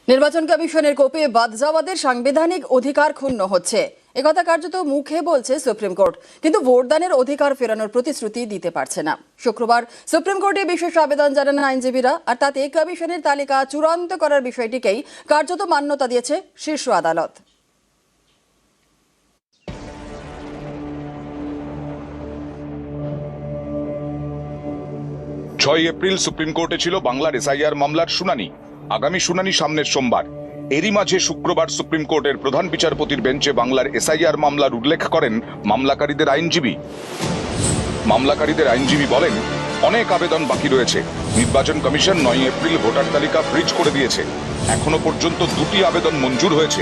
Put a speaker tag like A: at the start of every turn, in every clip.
A: নির্বাচন কমিশনের কোপে বাদ যাওয়াদের সাংবিধানিক অধিকার ক্ষুণ্ণ হচ্ছে, একথা কার্যত মুখে বলছে সুপ্রিম কোর্ট, কিন্তু ভোটদানের অধিকার ফেরানোর প্রতিশ্রুতি দিতে পারছে না। শুক্রবার সুপ্রিম কোর্টে বিশেষ আবেদন জানান আইনজীবীরা, আর তাতে কমিশনের তালিকা চূড়ান্ত করার বিষয়টিকেই কার্যত মান্যতা দিয়েছে শীর্ষ আদালত।
B: 6 এপ্রিল সুপ্রিম কোর্টে ছিল বাংলার এসআইআর মামলার শুনানি। আগামী শুনানি সামনের সোমবার। এরই মাঝে শুক্রবার সুপ্রিম কোর্টের প্রধান বিচারপতির বেঞ্চে বাংলার এসআইআর মামলার উল্লেখ করেন মামলাকারীদের আইনজীবী বলেন, অনেক আবেদন বাকি রয়েছে। নির্বাচন কমিশন 9 এপ্রিল ভোটার তালিকা ফ্রিজ করে দিয়েছে। এখনো পর্যন্ত 2টি আবেদন মঞ্জুর হয়েছে।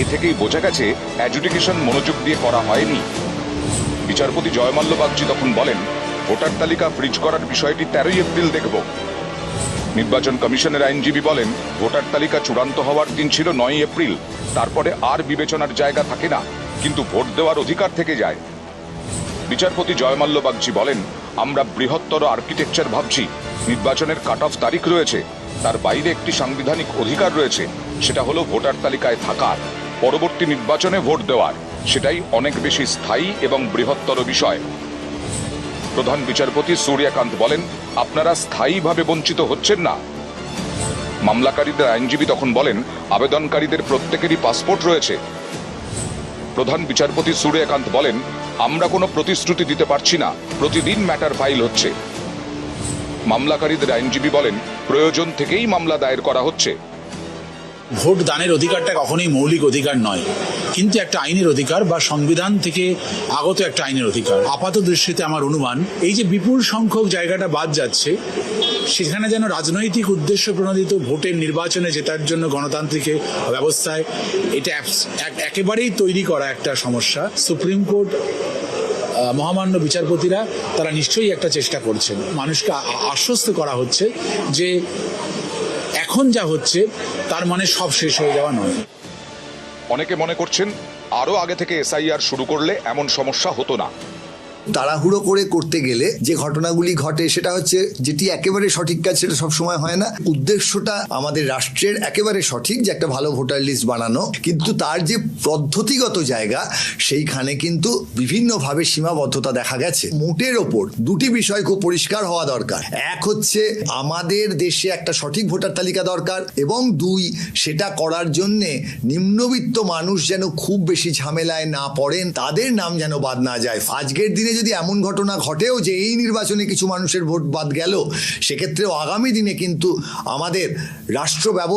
B: এ থেকেই বোঝা গেছে অ্যাডজুডিকেশন মনোযোগ দিয়ে করা হয়নি। বিচারপতি জয়মাল্য বাগচি তখন বলেন, ভোটার তালিকা ফ্রিজ করার বিষয়টি 13 এপ্রিল দেখব। নির্বাচন কমিশনের আইনজীবী বলেন, ভোটার তালিকা চূড়ান্ত হওয়ার দিন ছিল 9 এপ্রিল। তারপরে আর বিবেচনার জায়গা থাকে না, কিন্তু ভোট দেওয়ার অধিকার থেকে যায়। বিচারপতি জয়মাল্য বাগচি বলেন, আমরা বৃহত্তর আর্কিটেকচার ভাবছি। নির্বাচনের কাট অফ তারিখ রয়েছে, তার বাইরে একটি সাংবিধানিক অধিকার রয়েছে, সেটা হলো ভোটার তালিকায় থাকার, পরবর্তী নির্বাচনে ভোট দেওয়ার। সেটাই অনেক বেশি স্থায়ী এবং বৃহত্তর বিষয়। প্রধান বিচারপতি সূর্যকান্ত বলেন, আপনারা স্থায়ীভাবে বঞ্চিত হচ্ছেন না। মামলাকারীদের আইনজীবী তখন বলেন, আবেদনকারীদের প্রত্যেকেরই পাসপোর্ট রয়েছে। প্রধান বিচারপতি সূর্যকান্ত বলেন, আমরা কোনো প্রতিশ্রুতি দিতে পারছি না, প্রতিদিন ম্যাটার ফাইল হচ্ছে। মামলাকারীদের আইনজীবী বলেন, প্রয়োজন থেকেই মামলা দায়ের করা হচ্ছে।
C: ভোট দানের অধিকারটা কখনোই মৌলিক অধিকার নয়, কিন্তু একটা আইনের অধিকার বা সংবিধান থেকে আগত একটা আইনের অধিকার। আপাত দৃষ্টিতে আমার অনুমান, এই যে বিপুল সংখ্যক জায়গাটা বাদ যাচ্ছে, সেখানে যেন রাজনৈতিক উদ্দেশ্য প্রণোদিত ভোটের নির্বাচনে জেতার জন্য গণতান্ত্রিক ব্যবস্থায় এটা একেবারেই তৈরি করা একটা সমস্যা। সুপ্রিম কোর্ট মহামান্য বিচারপতিরা তারা নিশ্চয়ই একটা চেষ্টা করছেন। মানুষকে আশ্বস্ত করা হচ্ছে যে এখন যা হচ্ছে তার মানে সব শেষ হয়ে যাওয়া নয়।
B: অনেকে মনে করছেন, আরো আগে থেকে এসআইআর শুরু করলে এমন সমস্যা হতো না।
D: তাড়াহুড়ো করে করতে গেলে যে ঘটনাগুলি ঘটে, সেটা হচ্ছে যেটি একেবারে সঠিক কাজ সেটা সবসময় হয় না। উদ্দেশ্যটা আমাদের রাষ্ট্রের একেবারে সঠিক, যে একটা ভালো ভোটার লিস্ট বানানো, কিন্তু তার যে পদ্ধতিগত জায়গা সেইখানে কিন্তু বিভিন্নভাবে সীমাবদ্ধতা দেখা গেছে। মোটের ওপর 2টি বিষয় খুব পরিষ্কার হওয়া দরকার। এক হচ্ছে আমাদের দেশে একটা সঠিক ভোটার তালিকা দরকার, এবং 2, সেটা করার জন্যে নিম্নবিত্ত মানুষ যেন খুব বেশি ঝামেলায় না পড়েন, তাদের নাম যেন বাদ না যায়। আজকের দিনে যদি এমন ঘটনা ঘটেও যে এই নির্বাচনে কিছু মানুষের ভোট বাদ গেল, সেক্ষেত্রেও আগামী দিনে কিন্তু আমাদের রাষ্ট্র ব্যবস্থা